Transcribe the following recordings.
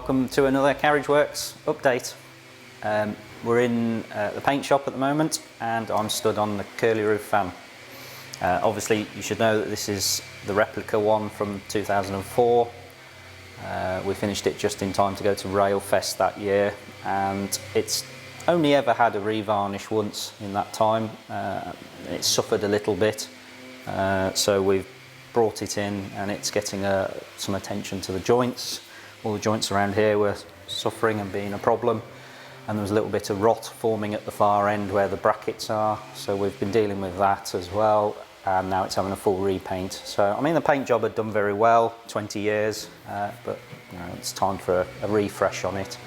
Welcome to another Carriage Works update. We're in the paint shop at the moment and I'm stood on the curly roof van. Obviously you should know that this is the replica one from 2004. We finished it just in time to go to Railfest that year, and it's only ever had a revarnish once in that time. It suffered a little bit, so we've brought it in and it's getting some attention to the joints. All the joints around here were suffering and being a problem, and there was a little bit of rot forming at the far end where the brackets are, so we've been dealing with that as well, and now it's having a full repaint. So I mean, the paint job had done very well, 20 years, but you know, it's time for a refresh on it,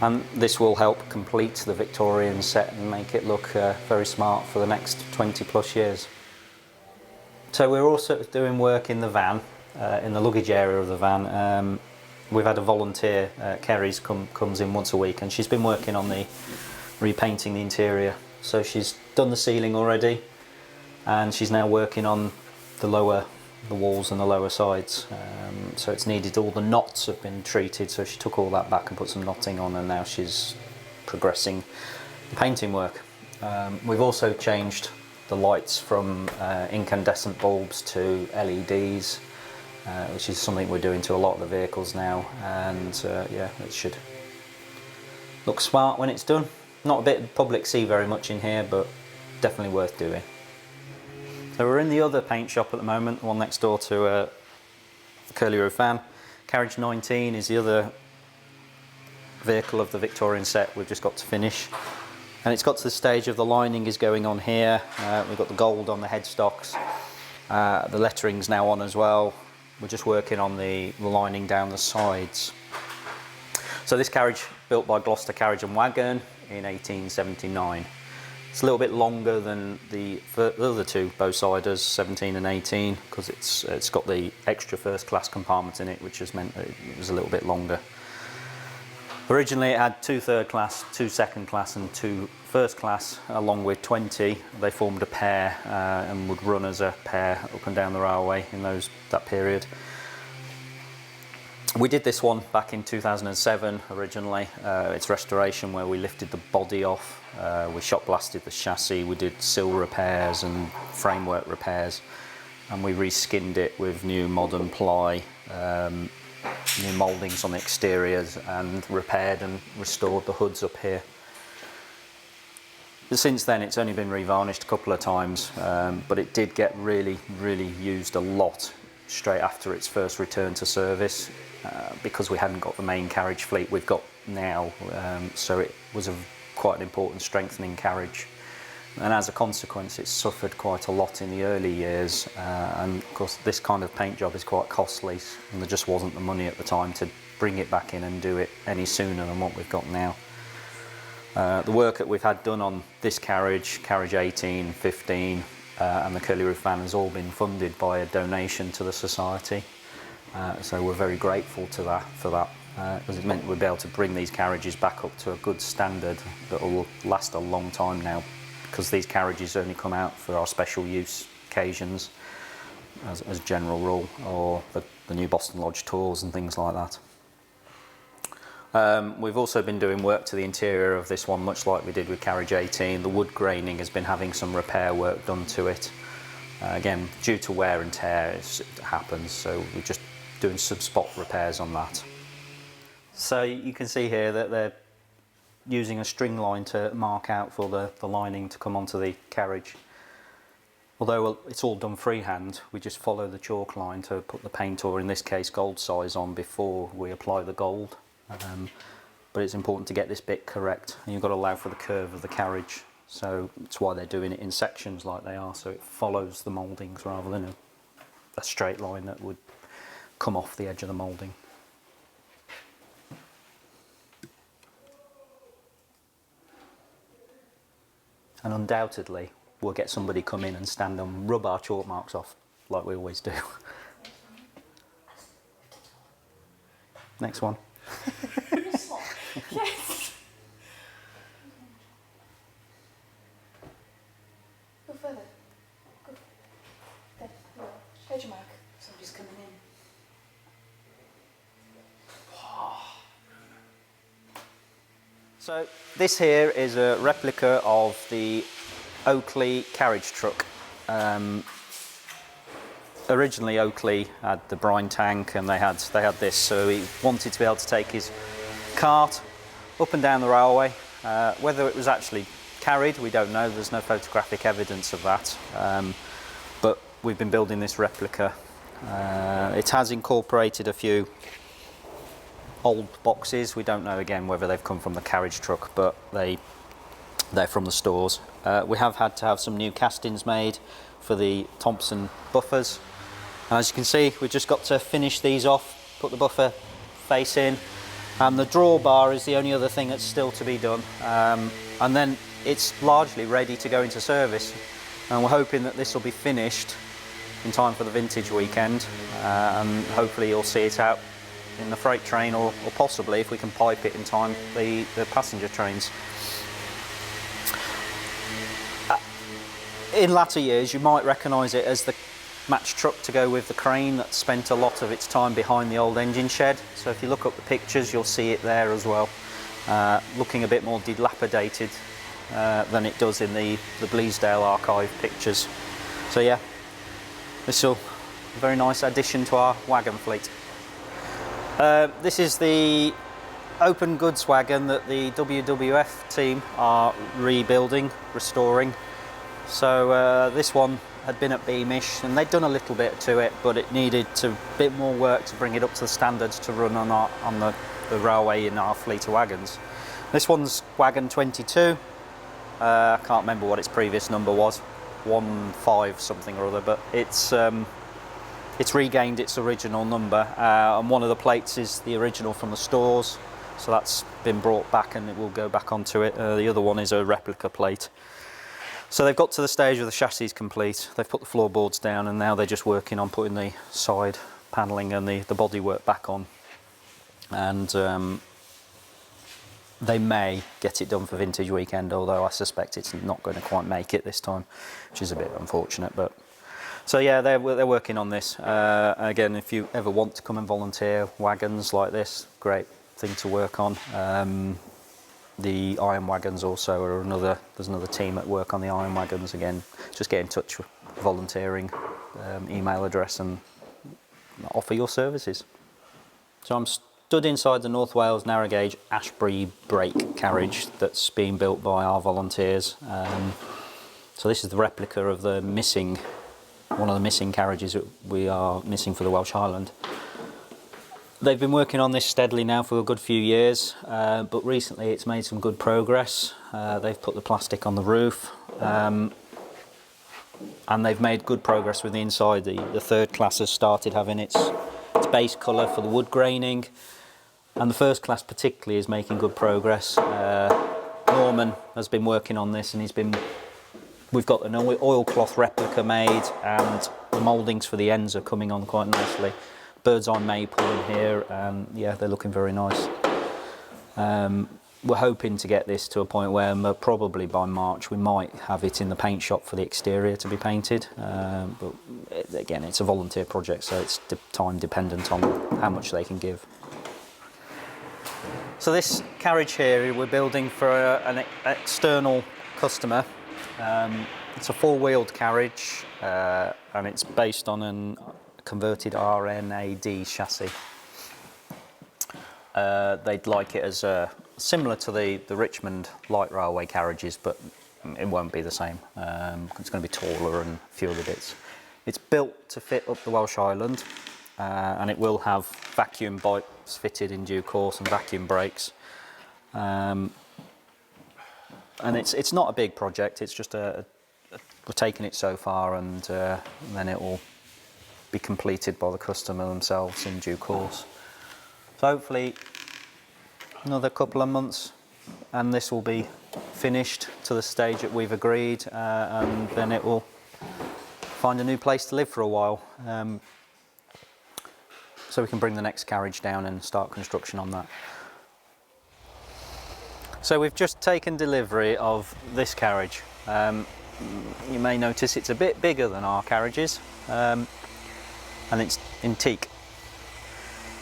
and this will help complete the Victorian set and make it look very smart for the next 20 plus years. So we're also doing work in the van, in the luggage area of the van. We've had a volunteer, Kerry's, comes in once a week, and she's been working on repainting the interior. So she's done the ceiling already, and she's now working on the walls and the lower sides. So it's needed, all the knots have been treated, so she took all that back and put some knotting on, and now she's progressing the painting work. We've also changed the lights from incandescent bulbs to LEDs, which is something we're doing to a lot of the vehicles now, and yeah, it should look smart when it's done. Not a bit the public see very much in here, but definitely worth doing. So we're in the other paint shop at the moment, the one next door to Curly Roof van. Carriage 19 is the other vehicle of the Victorian set we've just got to finish. And it's got to the stage of the lining is going on here. We've got the gold on the headstocks. The lettering's now on as well. We're just working on the lining down the sides. So this carriage, built by Gloucester Carriage and Wagon in 1879. It's a little bit longer than the other two Bow-siders, 17 and 18, because it's got the extra first class compartment in it, which has meant that it was a little bit longer. Originally it had 2 third class, 2 second class and 2 first class, along with 20. They formed a pair and would run as a pair up and down the railway in that period. We did this one back in 2007 originally. It's restoration where we lifted the body off, we shot blasted the chassis, we did sill repairs and framework repairs, and we reskinned it with new modern ply, new mouldings on the exteriors, and repaired and restored the hoods up here. But since then it's only been revarnished a couple of times, but it did get really used a lot straight after its first return to service, because we hadn't got the main carriage fleet we've got now, so it was quite an important strengthening carriage. And as a consequence, it's suffered quite a lot in the early years, and of course this kind of paint job is quite costly, and there just wasn't the money at the time to bring it back in and do it any sooner than what we've got now. The work that we've had done on this carriage, Carriage 18, 15 and the Curly Roof van has all been funded by a donation to the Society, so we're very grateful for that. Because it meant we'd be able to bring these carriages back up to a good standard that will last a long time now, because these carriages only come out for our special use occasions as general rule, or the new Boston Lodge tours and things like that. We've also been doing work to the interior of this one, much like we did with Carriage 18. The wood graining has been having some repair work done to it. Again, due to wear and tear, it happens, so we're just doing some spot repairs on that. So you can see here that they're using a string line to mark out for the lining to come onto the carriage. Although it's all done freehand, we just follow the chalk line to put the paint, or in this case gold size, on before we apply the gold. But it's important to get this bit correct, and you've got to allow for the curve of the carriage, so that's why they're doing it in sections like they are, so it follows the mouldings rather than a straight line that would come off the edge of the moulding. And undoubtedly we'll get somebody come in and stand and rub our chalk marks off like we always do. Next one. Yes. Go further. Go. There. Edge mark. Somebody's coming in. So this here is a replica of the Oakley carriage truck. Originally Oakley had the brine tank and they had this, so he wanted to be able to take his cart up and down the railway. Whether it was actually carried, we don't know, there's no photographic evidence of that, but we've been building this replica. It has incorporated a few old boxes. We don't know again whether they've come from the carriage truck, but they're from the stores. We have had to have some new castings made for the Thompson buffers. And as you can see, we've just got to finish these off, put the buffer face in, and the drawbar is the only other thing that's still to be done. And then it's largely ready to go into service. And we're hoping that this will be finished in time for the vintage weekend, and hopefully you'll see it out in the freight train, or possibly, if we can pipe it in time, the passenger trains. In latter years, you might recognise it as the match truck to go with the crane that spent a lot of its time behind the old engine shed. So if you look up the pictures, you'll see it there as well, looking a bit more dilapidated than it does in the Bleasdale archive pictures. So yeah, this will be a very nice addition to our wagon fleet. This is the open goods wagon that the WWF team are rebuilding, restoring. So this one had been at Beamish and they'd done a little bit to it, but it needed a bit more work to bring it up to the standards to run on the railway in our fleet of wagons. This one's wagon 22. I can't remember what its previous number was, 15 something or other, but it's regained its original number, and one of the plates is the original from the stores, so that's been brought back and it will go back onto it. The other one is a replica plate. So they've got to the stage where the chassis is complete, they've put the floorboards down, and now they're just working on putting the side panelling and the bodywork back on. And they may get it done for vintage weekend, although I suspect it's not going to quite make it this time, which is a bit unfortunate. But so yeah, they're working on this. Again, if you ever want to come and volunteer, wagons like this, great thing to work on. The iron wagons also are there's another team at work on the iron wagons. Again, just get in touch with volunteering, email address, and offer your services. So I'm stood inside the North Wales narrow gauge Ashbury brake carriage that's being built by our volunteers. So this is the replica of one of the missing carriages that we are missing for the Welsh Highland. They've been working on this steadily now for a good few years, but recently it's made some good progress. They've put the plastic on the roof, and they've made good progress with the inside. The third class has started having its base colour for the wood graining, and the first class particularly is making good progress. Norman has been working on this, and we've got an oilcloth replica made, and the mouldings for the ends are coming on quite nicely. Bird's eye maple in here, and yeah, they're looking very nice. We're hoping to get this to a point where probably by March we might have it in the paint shop for the exterior to be painted. But again, it's a volunteer project, so it's time dependent on how much they can give. So this carriage here we're building for an external customer. It's a four-wheeled carriage, and it's based on a converted RNAD chassis. They'd like it as similar to the Richmond light railway carriages, but it won't be the same. It's going to be taller and a few other bits. It's built to fit up the Welsh Highland, and it will have vacuum bikes fitted in due course and vacuum brakes. And it's not a big project. It's just we're taking it so far, and then it will be completed by the customer themselves in due course. So hopefully another couple of months and this will be finished to the stage that we've agreed, and then it will find a new place to live for a while, so we can bring the next carriage down and start construction on that. So we've just taken delivery of this carriage. You may notice it's a bit bigger than our carriages, and it's in teak.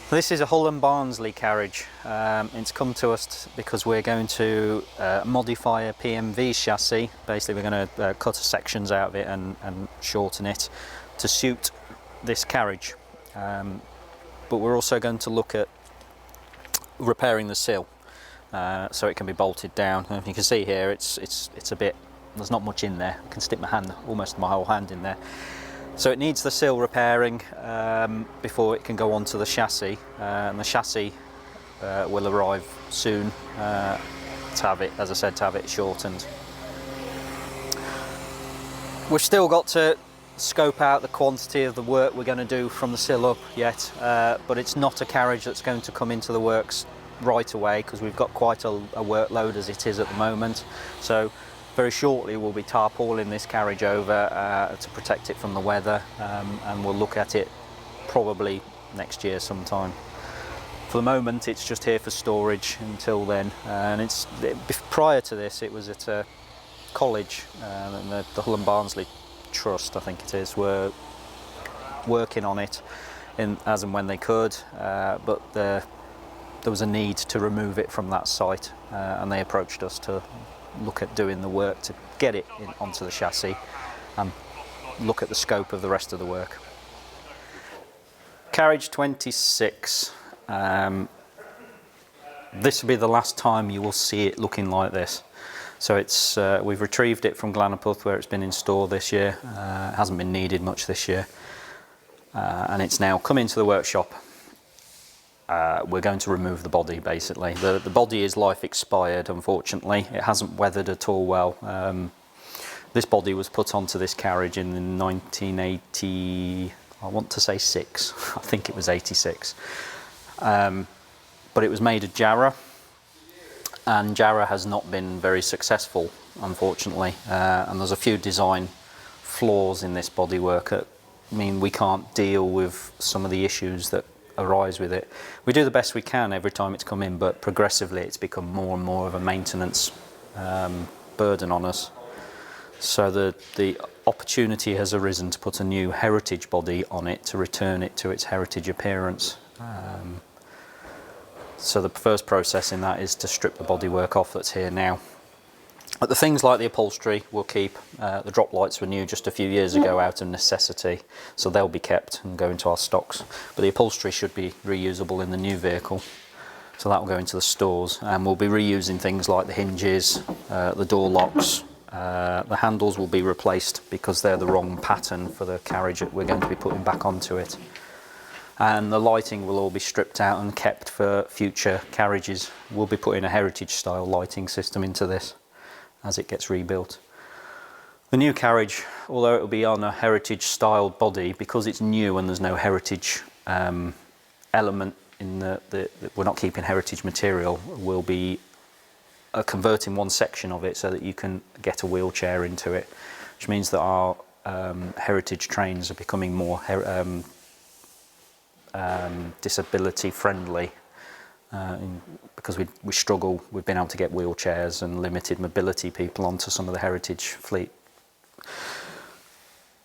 This is a Hull and Barnsley carriage. It's come to us because we're going to modify a PMV chassis. Basically, we're going to cut sections out of it and shorten it to suit this carriage. But we're also going to look at repairing the sill so it can be bolted down. And you can see here, it's a bit. There's not much in there. I can stick my hand, almost my whole hand in there. So it needs the sill repairing before it can go onto the chassis, and the chassis will arrive soon to have it, as I said, to have it shortened. We've still got to scope out the quantity of the work we're going to do from the sill up yet, but it's not a carriage that's going to come into the works right away because we've got quite a workload as it is at the moment. So very shortly we'll be tarpauling this carriage over to protect it from the weather, and we'll look at it probably next year sometime. For the moment it's just here for storage until then, and prior to this it was at a college, and the Hull and Barnsley Trust, I think it is, were working on it as and when they could, but there was a need to remove it from that site, and they approached us to look at doing the work to get it onto the chassis and look at the scope of the rest of the work. Carriage 26. This will be the last time you will see it looking like this. So it's we've retrieved it from Glanapwth where it's been installed this year. It hasn't been needed much this year, and it's now come into the workshop. We're going to remove the body basically. The body is life expired, unfortunately. It hasn't weathered at all well. This body was put onto this carriage in 1980, I want to say 6, I think it was 86. But it was made of Jarrah, and Jarrah has not been very successful, unfortunately. And there's a few design flaws in this bodywork. I mean, we can't deal with some of the issues that arise with it. We do the best we can every time it's come in, but progressively it's become more and more of a maintenance burden on us. So the opportunity has arisen to put a new heritage body on it to return it to its heritage appearance. So the first process in that is to strip the bodywork off that's here now. But the things like the upholstery we'll keep. The drop lights were new just a few years ago out of necessity, so they'll be kept and go into our stocks. But the upholstery should be reusable in the new vehicle, so that will go into the stores. And we'll be reusing things like the hinges, the door locks. The handles will be replaced because they're the wrong pattern for the carriage that we're going to be putting back onto it. And the lighting will all be stripped out and kept for future carriages. We'll be putting a heritage style lighting system into this as it gets rebuilt. The new carriage, although it will be on a heritage style body, because it's new and there's no heritage element in we're not keeping heritage material, we'll be converting one section of it so that you can get a wheelchair into it, which means that our heritage trains are becoming more disability friendly, because we struggle with being able to get wheelchairs and limited mobility people onto some of the heritage fleet.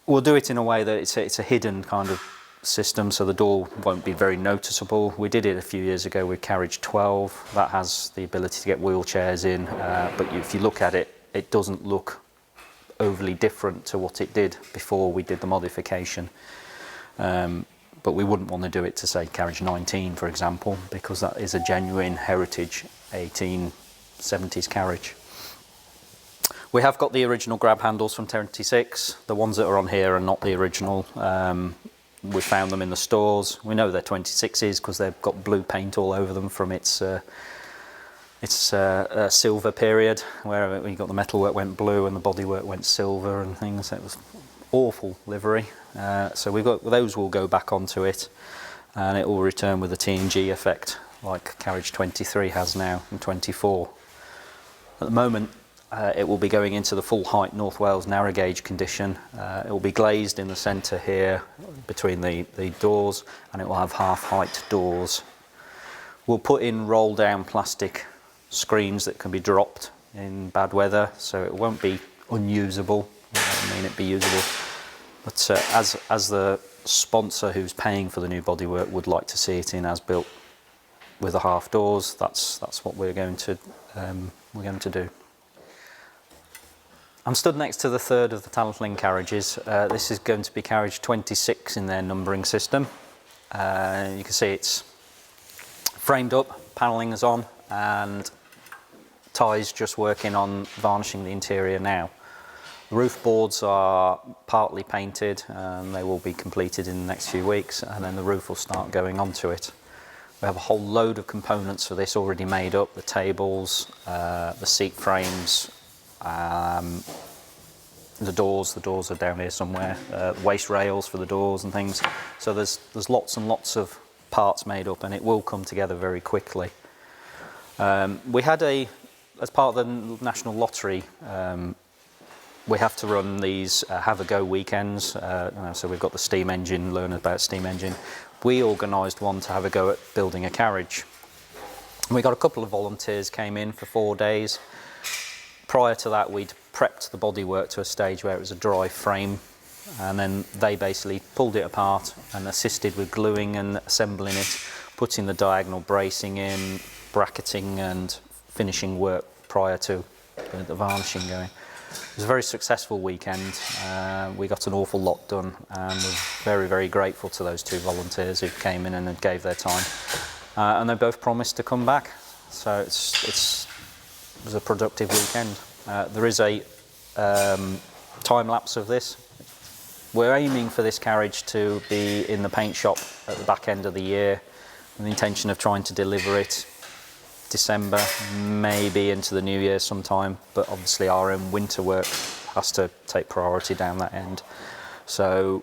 We'll do it in a way that it's a hidden kind of system, so the door won't be very noticeable. We did it a few years ago with Carriage 12. That has the ability to get wheelchairs in, but if you look at it, it doesn't look overly different to what it did before we did the modification. But we wouldn't want to do it to, say, Carriage 19, for example, because that is a genuine heritage 1870s carriage. We have got the original grab handles from 26. The ones that are on here are not the original. We found them in the stores. We know they're 26s because they've got blue paint all over them from its silver period, where we got the metalwork went blue and the bodywork went silver and things. It was awful livery. So we've got those will go back onto it, and it will return with a TNG effect like Carriage 23 has now in 24. At the moment it will be going into the full height North Wales narrow gauge condition. It will be glazed in the centre here between the doors, and it will have half height doors. We'll put in roll down plastic screens that can be dropped in bad weather, so it won't be unusable. I mean, it'd be usable. But as the sponsor who's paying for the new bodywork would like to see it in as built with the half doors, that's what we're going to do. I'm stood next to the third of the Talentling carriages. This is going to be carriage 26 in their numbering system. You can see it's framed up, panelling is on, and Ty's just working on varnishing the interior now. The roof boards are partly painted and they will be completed in the next few weeks, and then the roof will start going onto it. We have a whole load of components for this already made up: the tables, the seat frames, the doors are down here somewhere, waist rails for the doors and things. So there's lots and lots of parts made up, and it will come together very quickly. We had as part of the National Lottery, we have to run these have a go weekends. So we've got the steam engine, learn about steam engine. We organised one to have a go at building a carriage. We got a couple of volunteers came in for 4 days. Prior to that, we'd prepped the bodywork to a stage where it was a dry frame, and then they basically pulled it apart and assisted with gluing and assembling it, putting the diagonal bracing in, bracketing and finishing work prior to the varnishing going. It was a very successful weekend. We got an awful lot done, and we're very, very grateful to those 2 volunteers who came in and gave their time. And they both promised to come back, so it was a productive weekend. There is a time lapse of this. We're aiming for this carriage to be in the paint shop at the back end of the year, with the intention of trying to deliver it December, maybe into the new year sometime, but obviously our own winter work has to take priority down that end. So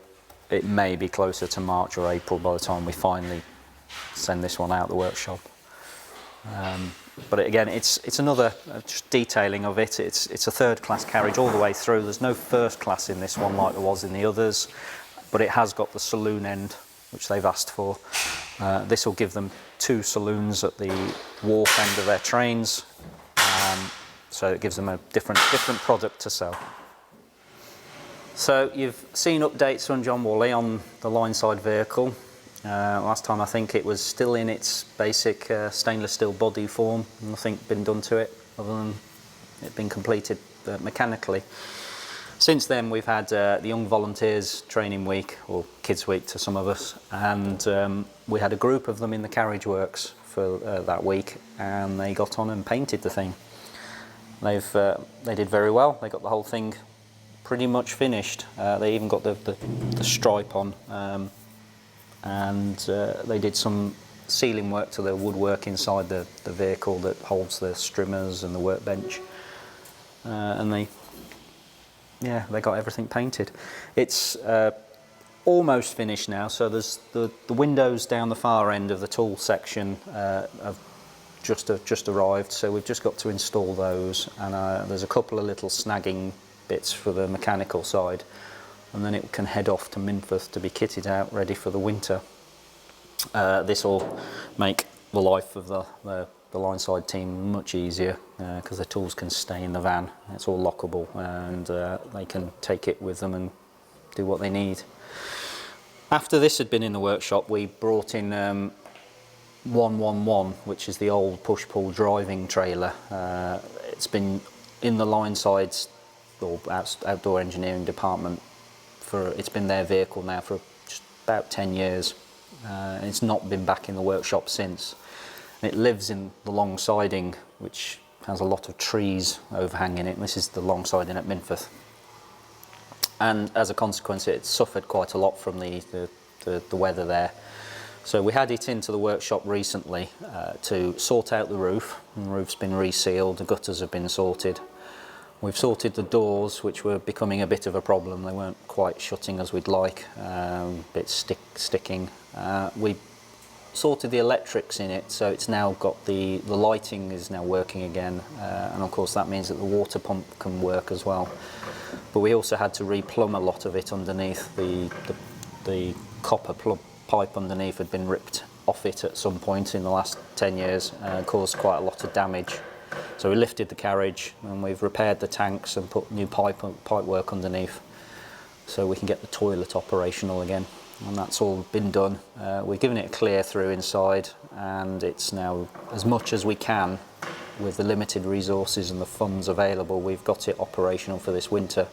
it may be closer to March or April by the time we finally send this one out the workshop. But again, it's another just detailing of it. It's a third class carriage all the way through. There's no first class in this one like there was in the others, but it has got the saloon end, which they've asked for. This will give them 2 saloons at the wharf end of their trains, so it gives them a different product to sell. So you've seen updates from John Woolley on the line side vehicle. Last time I think it was still in its basic stainless steel body form, nothing been done to it other than it being completed mechanically. Since then we've had the Young Volunteers Training Week, or Kids Week to some of us, and we had a group of them in the Carriage Works for that week, and they got on and painted the thing. They did very well. They got the whole thing pretty much finished. They even got the stripe on, and they did some sealing work to the woodwork inside the vehicle that holds the streamers and the workbench, and they got everything painted. It's almost finished now, so there's the windows down the far end of the tool section have just arrived, so we've just got to install those, and there's a couple of little snagging bits for the mechanical side, and then it can head off to Minforth to be kitted out ready for the winter. This will make the life of the line side team much easier, because the tools can stay in the van. It's all lockable, and they can take it with them and do what they need. After this had been in the workshop, we brought in 111, which is the old push-pull driving trailer. It's been in the line sides or outdoor engineering department it's been their vehicle now for just about 10 years. And it's not been back in the workshop since. It lives in the long siding, which has a lot of trees overhanging it. This is the long siding at Minforth. And as a consequence, it suffered quite a lot from the weather there. So we had it into the workshop recently to sort out the roof. And the roof's been resealed, the gutters have been sorted. We've sorted the doors, which were becoming a bit of a problem. They weren't quite shutting as we'd like, a bit sticking. We sorted the electrics in it, so it's now got the lighting is now working again, and of course that means that the water pump can work as well. But we also had to replumb a lot of it underneath. The copper pipe underneath had been ripped off it at some point in the last 10 years and caused quite a lot of damage. So we lifted the carriage and we've repaired the tanks and put new pipe work underneath. so we can get the toilet operational again. And that's all been done. We've given it a clear through inside, and it's now, as much as we can with the limited resources and the funds available, we've got it operational for this winter.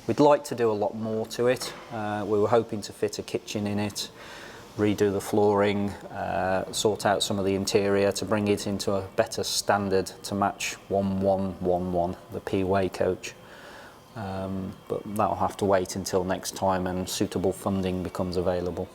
We'd like to do a lot more to it. We were hoping to fit a kitchen in it, redo the flooring, sort out some of the interior to bring it into a better standard to match 1111, the P-Way coach. But that'll have to wait until next time and suitable funding becomes available.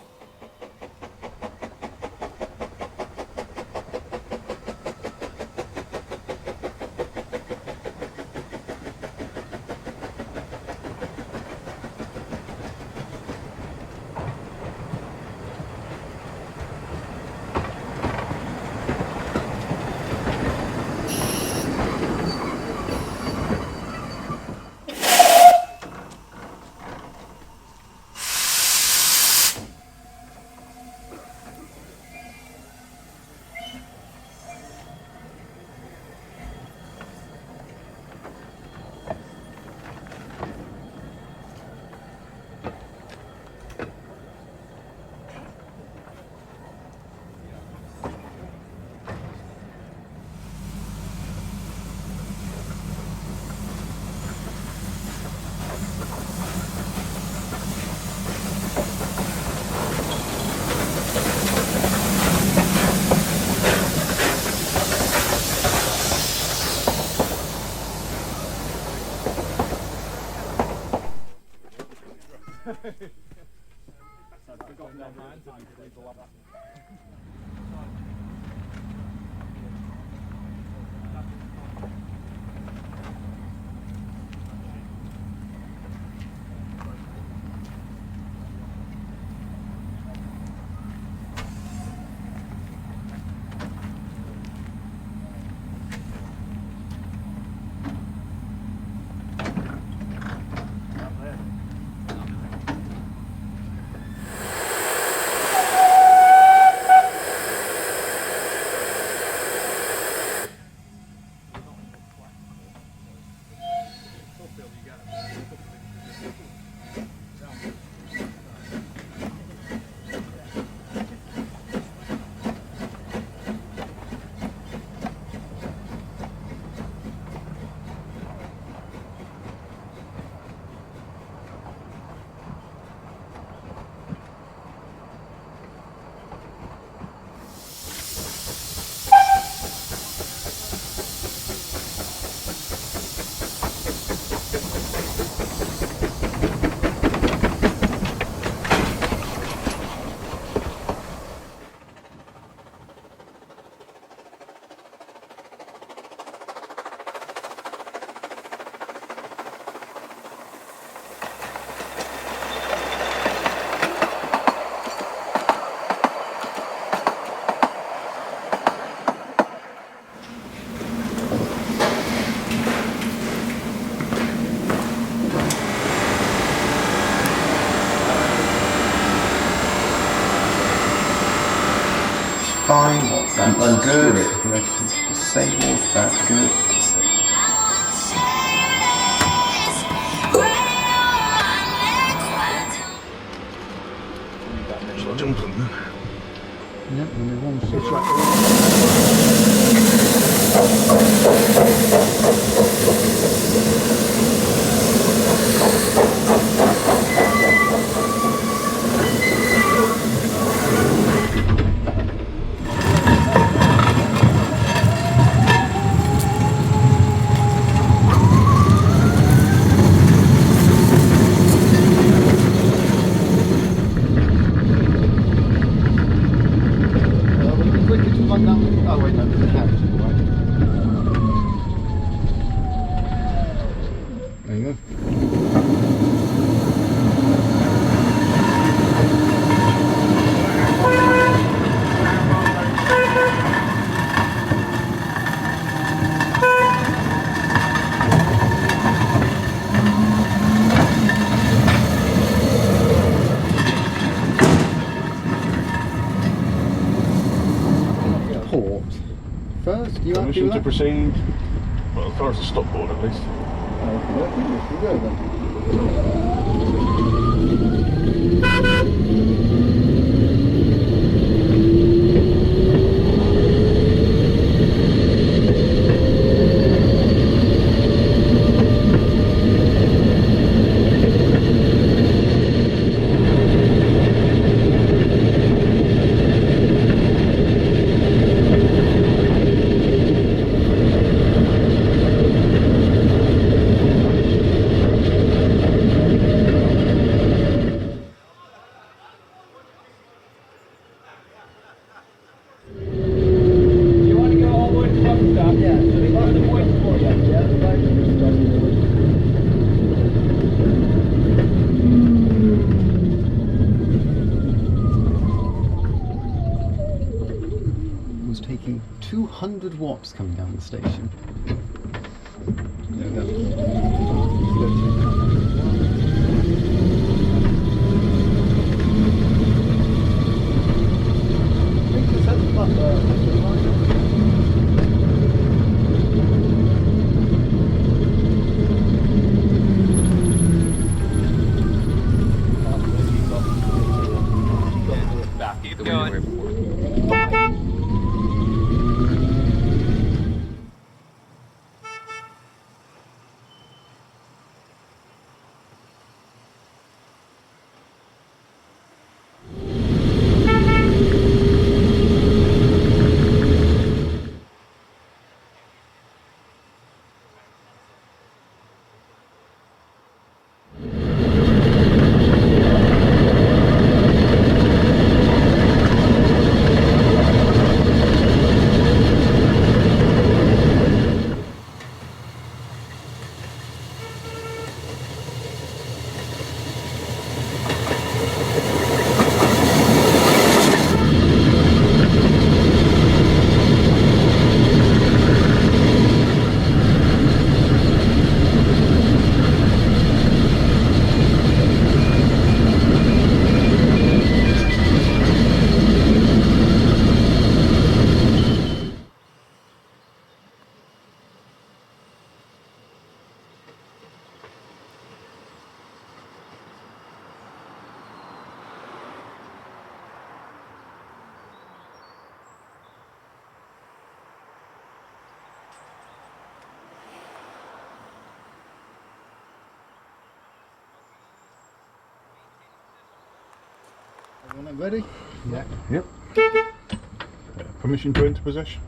Fine, that's good. The stables, that's good. Shall I jump on them? Yep, only one switch. There you go. Port. First, you have Permission to to proceed. Well, as far as the stopboard at least. Okay, let's go then. making 200 watts coming down the station. Everyone ready? Yeah. Yep. Permission to enter possession?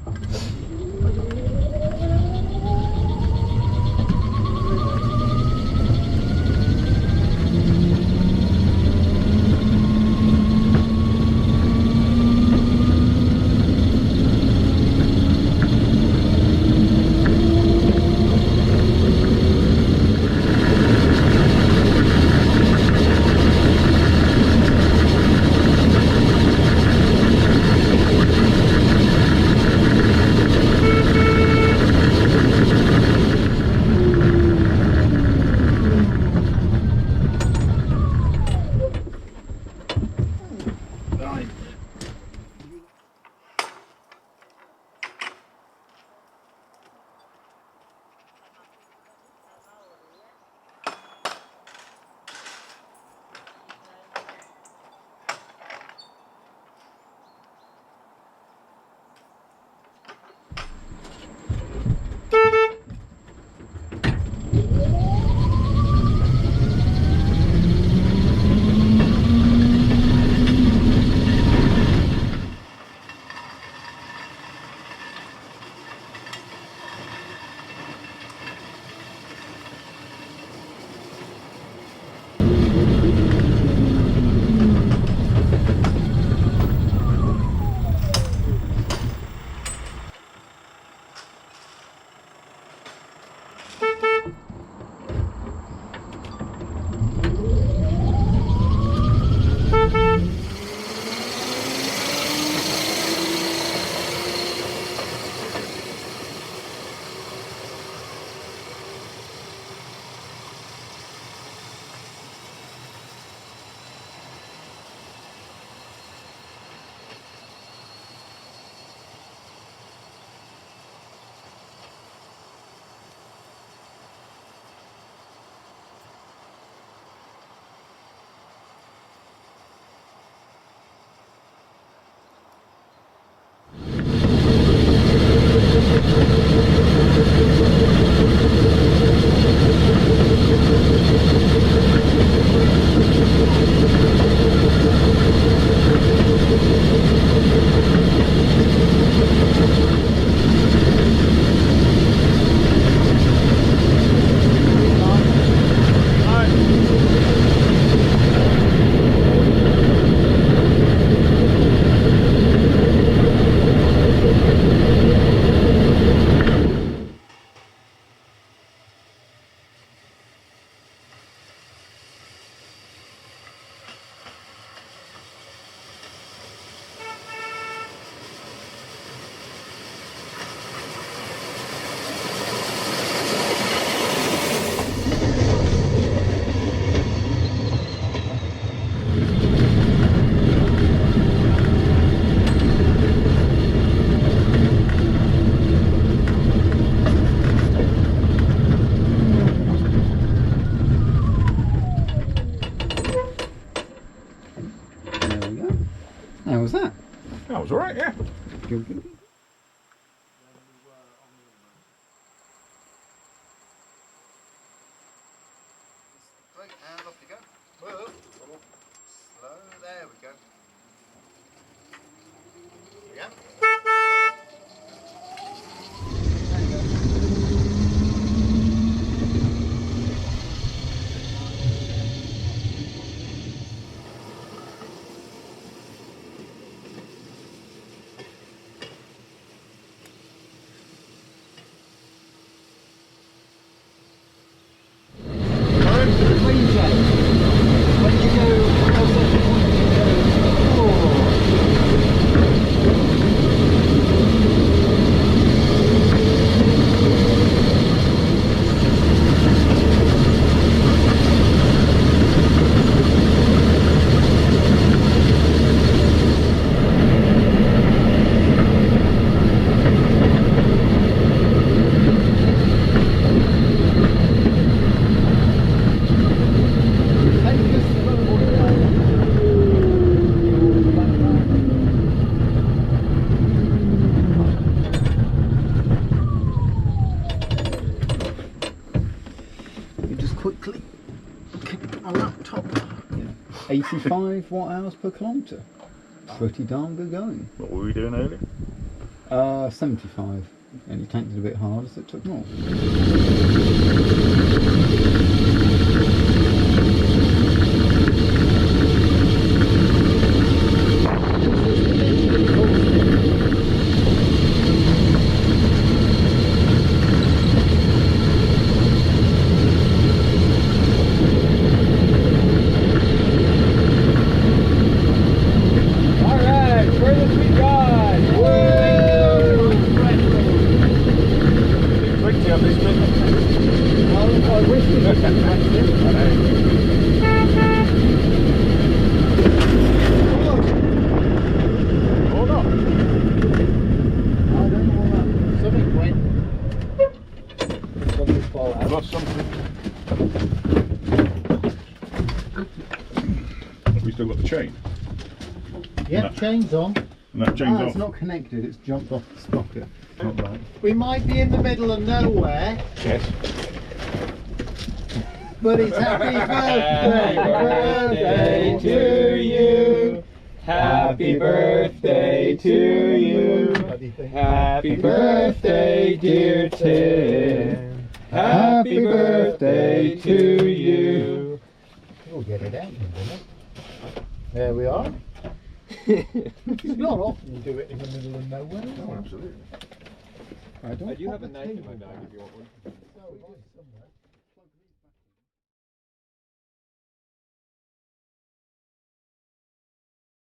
you go. How was that? That was alright, yeah. Good, good. Straight and off you go. Whoa. Slow. There we go. There we go. Quickly kick my laptop. 85 watt-hours per kilometre. Pretty darn good going. What were we doing earlier? 75. And you tanked it a bit harder, so it took more. Still got the chain? Yep, chain's on. And that chain's off? It's not connected, it's jumped off the sprocket. Not right. We might be in the middle of nowhere, Yes. but it's happy birthday to you. Happy birthday to you. Happy birthday, dear Tim. Happy birthday to you. We'll get it out in a minute. There we are. It's not often you do it in the middle of nowhere. Oh, absolutely. I do have a knife in my bag if you want one. No, we did somewhere.